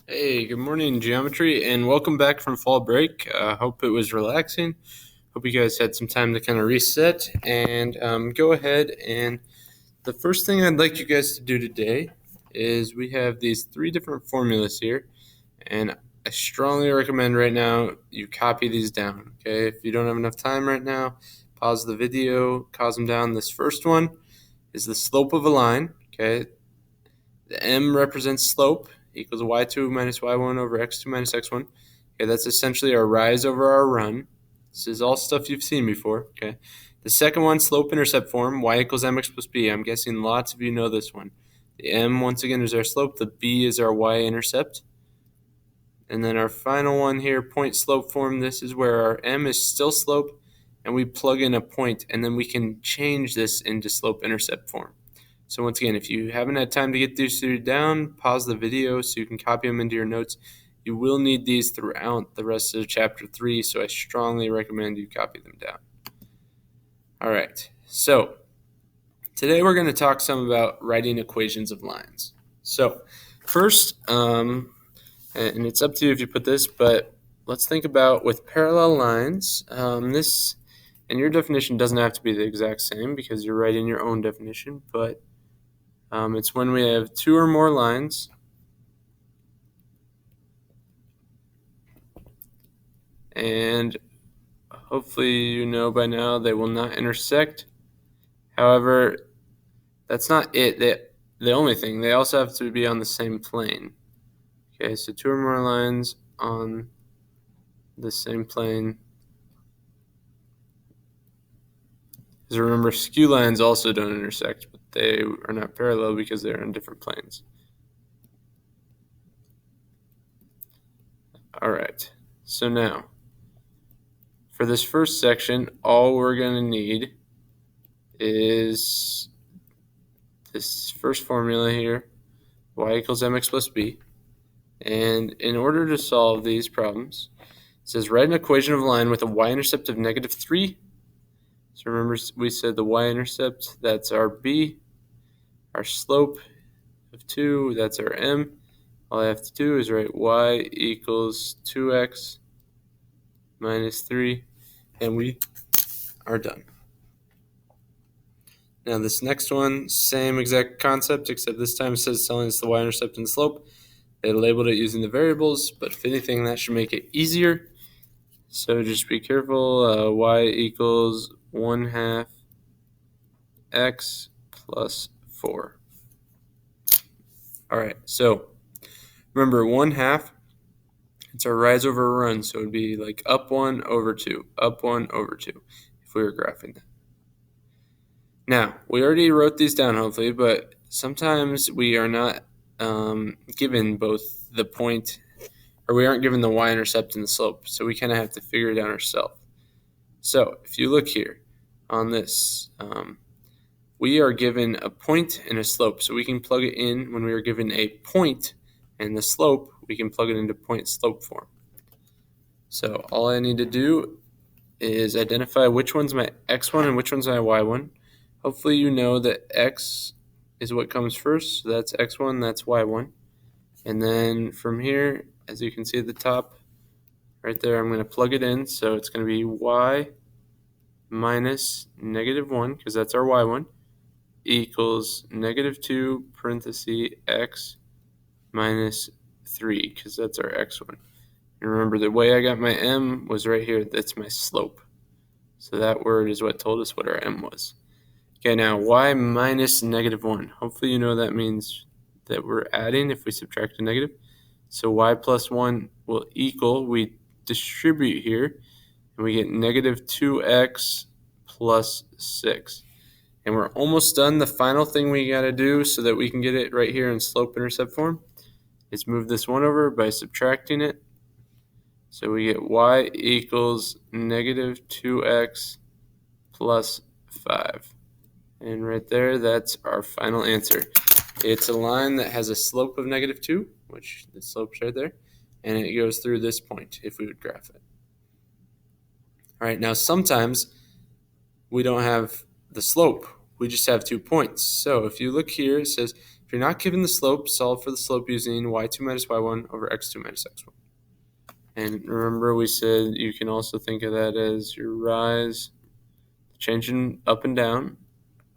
Hey, good morning, geometry, and welcome back from fall break. Hope it was relaxing. Hope you guys had some time to kind of reset and go ahead. And the first thing I'd like you guys to do today is we have these three different formulas here, and I strongly recommend right now you copy these down. Okay, if you don't have enough time right now, pause the video, copy them down. This first one is the slope of a line. Okay, the m represents slope equals y2 minus y1 over x2 minus x1. Okay, that's essentially our rise over our run. This is all stuff you've seen before. Okay. The second one, slope-intercept form, y equals mx plus b. I'm guessing lots of you know this one. The m, once again, is our slope. The b is our y-intercept. And then our final one here, point slope form. This is where our m is still slope, and we plug in a point, and then we can change this into slope-intercept form. So once again, if you haven't had time to get these two down, pause the video so you can copy them into your notes. You will need these throughout the rest of chapter 3, so I strongly recommend you copy them down. All right, so today we're going to talk some about writing equations of lines. So first, and it's up to you if you put this, but let's think about with parallel lines. This, and your definition doesn't have to be the exact same because you're writing your own definition, but it's when we have two or more lines and hopefully you know by now they will not intersect. However, that's not it. The only thing, they also have to be on the same plane. Okay, so two or more lines on the same plane. Because remember, skew lines also don't intersect, but they are not parallel because they're on different planes. All right, so now for this first section, all we're going to need is this first formula here, y equals mx plus b. And in order to solve these problems, it says write an equation of a line with a y-intercept of -3. So remember we said the y-intercept, that's our b, our slope of 2, that's our m. All I have to do is write y equals 2x minus 3, and we are done. Now this next one, same exact concept, except this time it says telling us the y-intercept and the slope. They labeled it using the variables, but if anything, that should make it easier. So just be careful. Y equals 1/2 x plus 4. All right, so remember 1/2, it's our rise over run, so it would be like up 1 over 2, up 1 over 2, if we were graphing that. Now, we already wrote these down, hopefully, but sometimes we are not given both the point, or we aren't given the y-intercept and the slope, so we kind of have to figure it out ourselves. So if you look here on this, we are given a point and a slope, so we can plug it in when we are given a point and the slope, we can plug it into point slope form. So all I need to do is identify which one's my x1 and which one's my y1. Hopefully you know that x is what comes first, so that's x1, that's y1. And then from here, as you can see at the top, right there, I'm going to plug it in, so it's going to be y minus -1, because that's our y1, equals -2 parenthesis x minus 3, because that's our x1. And remember, the way I got my m was right here. That's my slope. So that word is what told us what our m was. Okay, now y minus -1. Hopefully you know that means that we're adding if we subtract a negative. So y plus 1 will equal, we distribute here, and we get -2x plus 6. And we're almost done. The final thing we got to do so that we can get it right here in slope-intercept form is move this 1 over by subtracting it. So we get y equals -2x plus 5. And right there, that's our final answer. It's a line that has a slope of -2, which the slope's right there, and it goes through this point if we would graph it. All right, now sometimes we don't have the slope. We just have 2 points. So if you look here, it says If you're not given the slope, solve for the slope using y2 minus y1 over x2 minus x1. And remember, we said you can also think of that as your rise, changing up and down,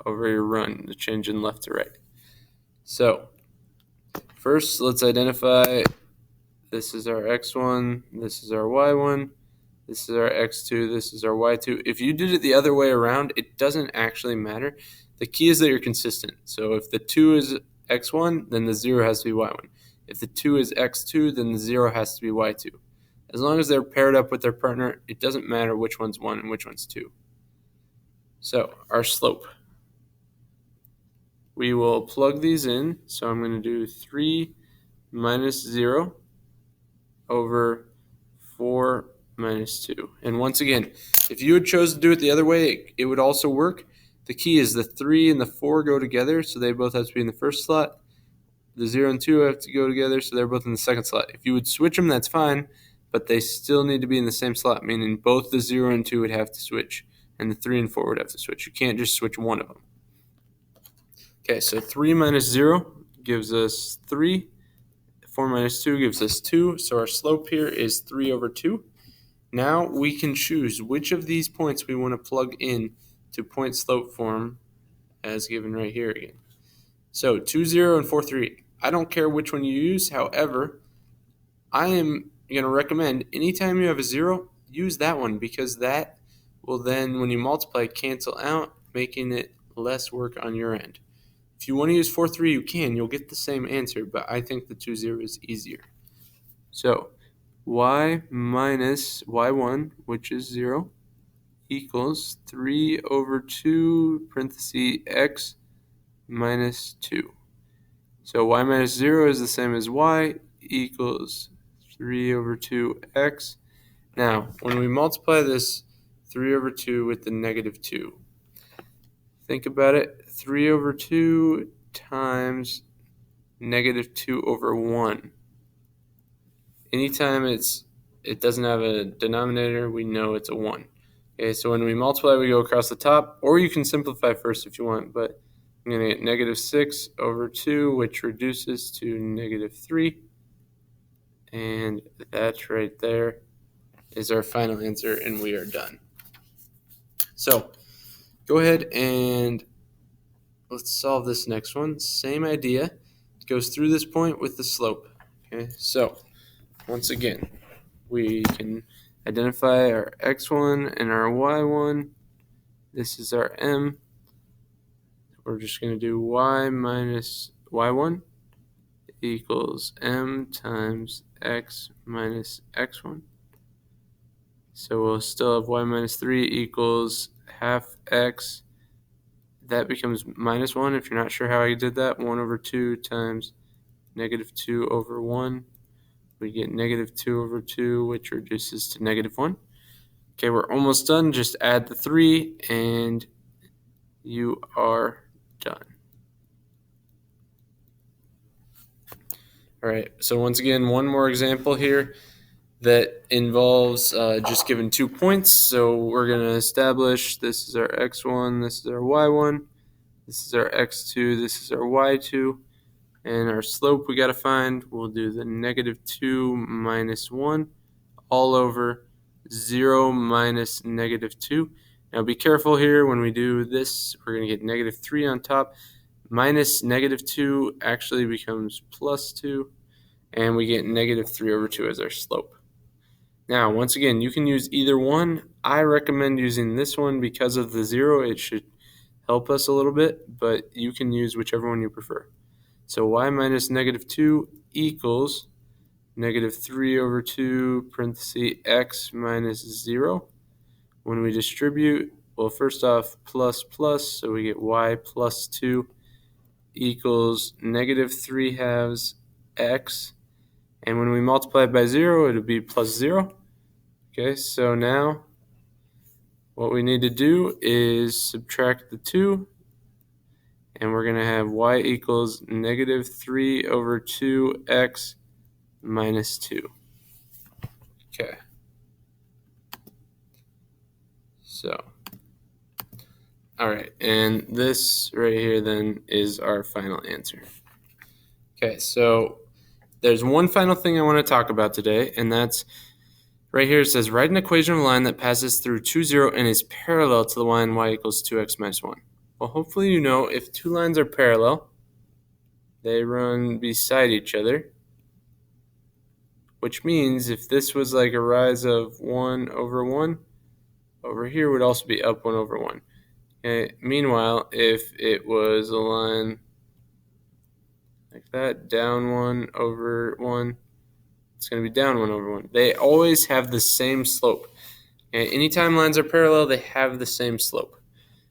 over your run, the change in left to right. So first, let's identify this is our x1, this is our y1, this is our x2, this is our y2. If you did it the other way around, it doesn't actually matter. The key is that you're consistent. So if the 2 is x1, then the 0 has to be y1. If the 2 is x2, then the 0 has to be y2. As long as they're paired up with their partner, it doesn't matter which one's 1 and which one's 2. So our slope. We will plug these in. So I'm going to do 3 minus 0 over 4 minus 2. And once again, if you had chosen to do it the other way, it would also work. The key is the 3 and the 4 go together, so they both have to be in the first slot. The 0 and 2 have to go together, so they're both in the second slot. If you would switch them, that's fine, but they still need to be in the same slot, meaning both the 0 and 2 would have to switch, and the 3 and 4 would have to switch. You can't just switch one of them. Okay, so 3 minus 0 gives us 3. 4 minus 2 gives us 2. So our slope here is 3 over 2. Now we can choose which of these points we want to plug in to point slope form as given right here again. So 2, 0, and 4, 3. I don't care which one you use. However, I am going to recommend anytime you have a 0, use that one because that will then, when you multiply, cancel out, making it less work on your end. If you want to use 4, 3, you can. You'll get the same answer, but I think the 2, 0 is easier. So y minus y1, which is 0, equals 3 over 2 parenthesis x minus 2. So y minus 0 is the same as y equals 3 over 2x. Now, when we multiply this 3 over 2 with the negative 2, think about it. 3 over 2 times negative 2 over 1. Anytime it doesn't have a denominator, we know it's a 1. Okay, so when we multiply, we go across the top, or you can simplify first if you want, but I'm going to get negative 6 over 2, which reduces to negative 3. And that right there is our final answer, and we are done. So go ahead and let's solve this next one. Same idea. It goes through this point with the slope. Okay, so once again, we can identify our x1 and our y1. This is our m. We're just going to do y minus y1 equals m times x minus x1. So we'll still have y minus 3 equals half x. That becomes minus 1 if you're not sure how I did that. 1 over 2 times negative 2 over 1. We get negative 2 over 2, which reduces to negative 1. Okay, we're almost done. Just add the 3, and you are done. All right, so once again, one more example here that involves just given 2 points. So we're going to establish this is our x1, this is our y1, this is our x2, this is our y2, and our slope we got to find. We'll do the negative 2 minus 1 all over 0 minus negative 2. Now be careful here when we do this. We're going to get negative 3 on top. Minus negative 2 actually becomes plus 2, and we get negative 3 over 2 as our slope. Now, once again, you can use either one. I recommend using this one because of the 0. It should help us a little bit, but you can use whichever one you prefer. So y minus negative 2 equals negative 3 over 2 parenthesis x minus 0. When we distribute, well, first off, plus plus, so we get y plus 2 equals negative 3 halves x. And when we multiply it by 0, it'll be plus 0. Okay, so now what we need to do is subtract the 2, and we're going to have y equals negative 3 over 2x minus 2. Okay. So, all right, and this right here then is our final answer. Okay, so there's one final thing I want to talk about today, and that's right here. It says, write an equation of a line that passes through 2, 0 and is parallel to the line y equals 2x minus 1. Well, hopefully you know if two lines are parallel, they run beside each other, which means if this was like a rise of 1 over 1, over here would also be up 1 over 1. Okay. Meanwhile, if it was a line like that, down 1 over 1, it's going to be down 1 over 1. They always have the same slope. And anytime lines are parallel, they have the same slope.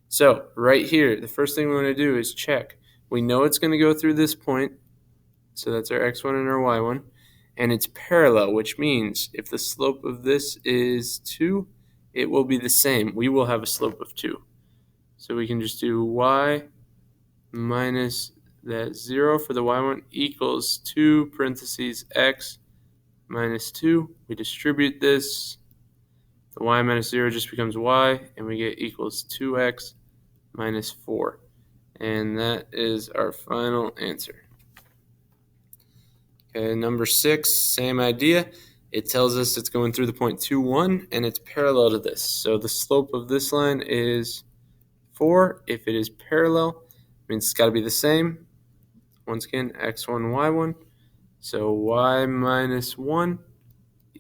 So right here, the first thing we want to do is check. We know it's going to go through this point, so that's our x1 and our y1, and it's parallel, which means if the slope of this is 2, it will be the same. We will have a slope of 2. So we can just do y minus that 0 for the y1 equals 2 parentheses x minus 2. We distribute this. The y minus 0 just becomes y, and we get equals 2x minus 4. And that is our final answer. Okay, number 6, same idea. It tells us it's going through the point 2, 1, and it's parallel to this. So the slope of this line is 4. If it is parallel, it means it's got to be the same. Once again, x1, y1. So y minus 1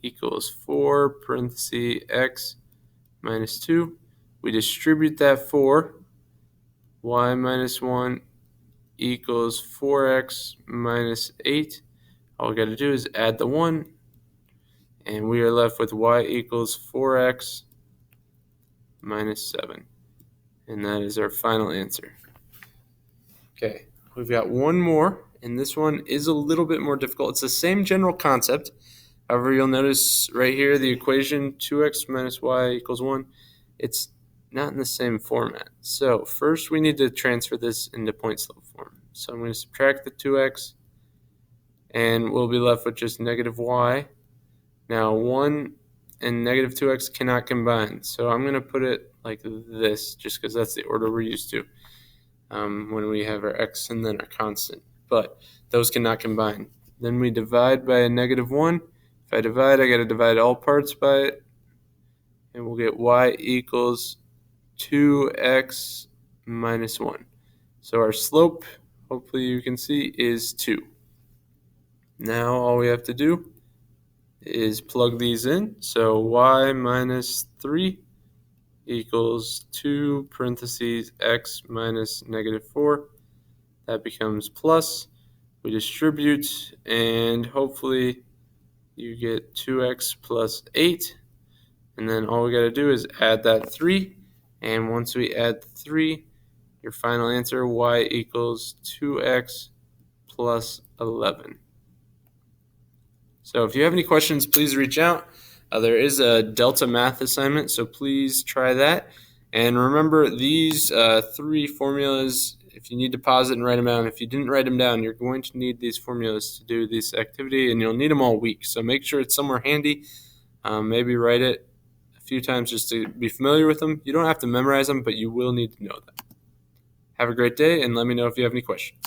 equals 4 parentheses x minus 2. We distribute that 4. Y minus 1 equals 4x minus 8. All we got to do is add the 1, and we are left with y equals 4x minus 7. And that is our final answer. Okay, we've got one more, and this one is a little bit more difficult. It's the same general concept. However, you'll notice right here the equation 2x minus y equals 1. It's not in the same format. So first we need to transfer this into point slope form. So I'm going to subtract the 2x, and we'll be left with just negative y. Now 1 and negative 2x cannot combine, so I'm going to put it like this just because that's the order we're used to when we have our x and then our constant. But those cannot combine. Then we divide by a negative 1. If I divide, I got to divide all parts by it, and we'll get y equals 2x minus 1. So our slope, hopefully you can see, is 2. Now all we have to do is plug these in. So y minus 3 equals 2 parentheses x minus negative 4. That becomes plus. We distribute, and hopefully you get 2x plus 8. And then all we got to do is add that 3. And once we add 3, your final answer, y equals 2x plus 11. So if you have any questions, please reach out. There is a Delta Math assignment, so please try that. And remember, these 3 formulas, if you need to pause it and write them down. If you didn't write them down, you're going to need these formulas to do this activity, and you'll need them all week. So make sure it's somewhere handy. Maybe write it a few times just to be familiar with them. You don't have to memorize them, but you will need to know them. Have a great day, and let me know if you have any questions.